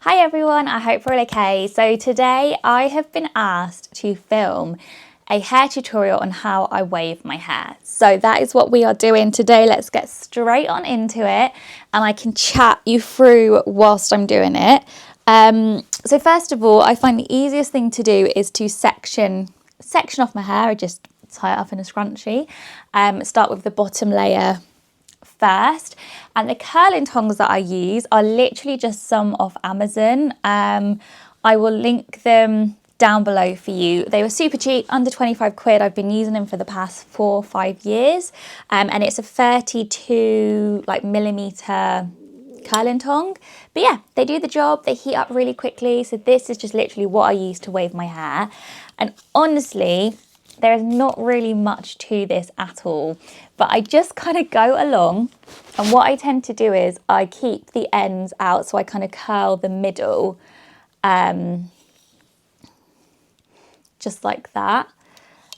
Hi everyone, I hope we're all okay. So today I have been asked to film a hair tutorial on how I wave my hair. So that is what we are doing today. Let's get straight on into it and I can chat you through whilst I'm doing it. So first of all, I find the easiest thing to do is to section off my hair. I just tie it up in a scrunchie. Start with the bottom layer first, and the curling tongs that I use are literally just some off Amazon. I will link them down below for you. They were super cheap, under 25 quid. I've been using them for the past 4 or 5 years, and it's a 32 millimeter curling tong. But yeah, they do the job. They heat up really quickly. So this is just literally what I use to wave my hair. And honestly, there is not really much to this at all, but I just kind of go along, and what I tend to do is I keep the ends out, so I kind of curl the middle, just like that.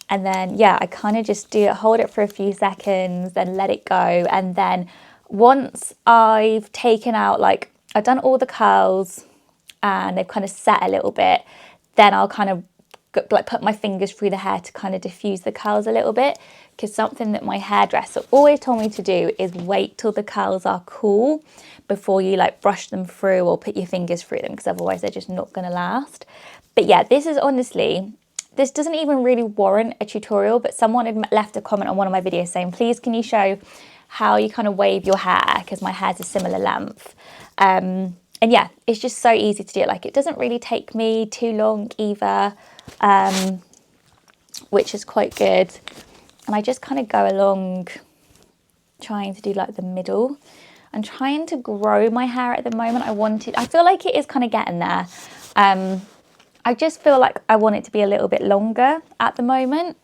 And then, yeah, I kind of just hold it for a few seconds, then let it go. And then once I've taken out, I've done all the curls and they've kind of set a little bit, then I'll kind of put my fingers through the hair to kind of diffuse the curls a little bit, because something that my hairdresser always told me to do is wait till the curls are cool before you brush them through or put your fingers through them, because otherwise they're just not going to last. But yeah, this doesn't even really warrant a tutorial, but someone had left a comment on one of my videos saying, please can you show how you kind of wave your hair, because my hair's a similar length. And yeah, it's just so easy to do it. It doesn't really take me too long either, which is quite good. And I just kind of go along trying to do the middle. I'm trying to grow my hair at the moment. I feel like it is kind of getting there. I just feel like I want it to be a little bit longer at the moment.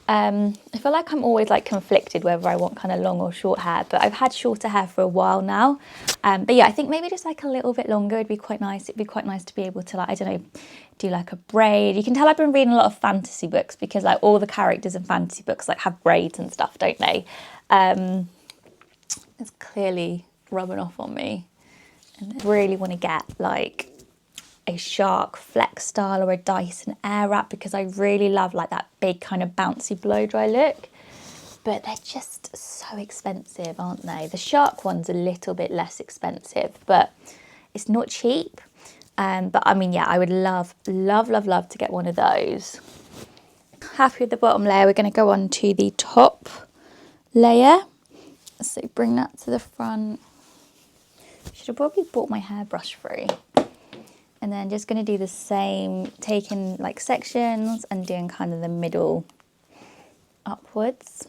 I feel like I'm always conflicted whether I want kind of long or short hair, but I've had shorter hair for a while now. But yeah, I think maybe just a little bit longer would be quite nice. It'd be quite nice to be able to I don't know, do a braid. You can tell I've been reading a lot of fantasy books, because all the characters in fantasy books have braids and stuff, don't they? It's clearly rubbing off on me, and I really want to get a Shark Flex style or a Dyson Airwrap, because I really love that big kind of bouncy blow dry look, but they're just so expensive, aren't they? The Shark one's a little bit less expensive, but it's not cheap. But I mean, yeah, I would love to get one of those. Happy with the bottom layer, we're going to go on to the top layer. So bring that to the front. Should have probably brought my hairbrush through. And then just going to do the same, taking sections and doing kind of the middle upwards.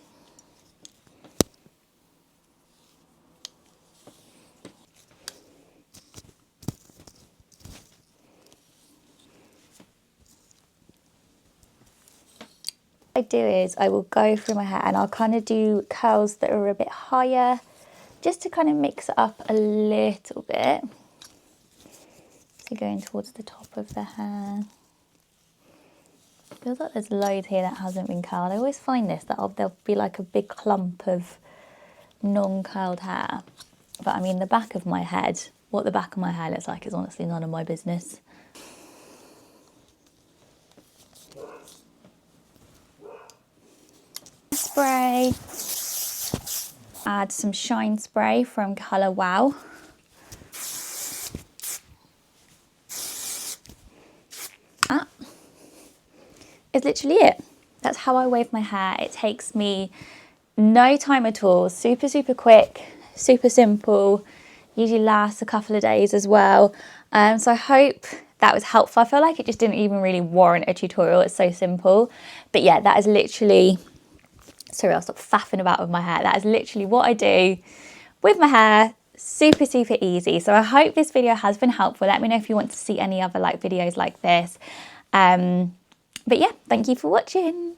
What I do is I will go through my hair and I'll kind of do curls that are a bit higher, just to kind of mix it up a little bit. Going towards the top of the hair. Feels like there's loads here that hasn't been curled. I always find this, that there'll be a big clump of non-curled hair. But I mean, the back of my head, what the back of my hair looks like is honestly none of my business. Spray. Add some shine spray from Colour Wow. Is literally it. That's how I wave my hair. It takes me no time at all. Super quick, super simple. Usually lasts a couple of days as well. So I hope that was helpful. I feel like it just didn't even really warrant a tutorial. It's so simple. But yeah, that is literally, sorry, I'll stop faffing about with my hair. That is literally what I do with my hair. Super easy. So I hope this video has been helpful. Let me know if you want to see any other videos like this. But yeah, thank you for watching.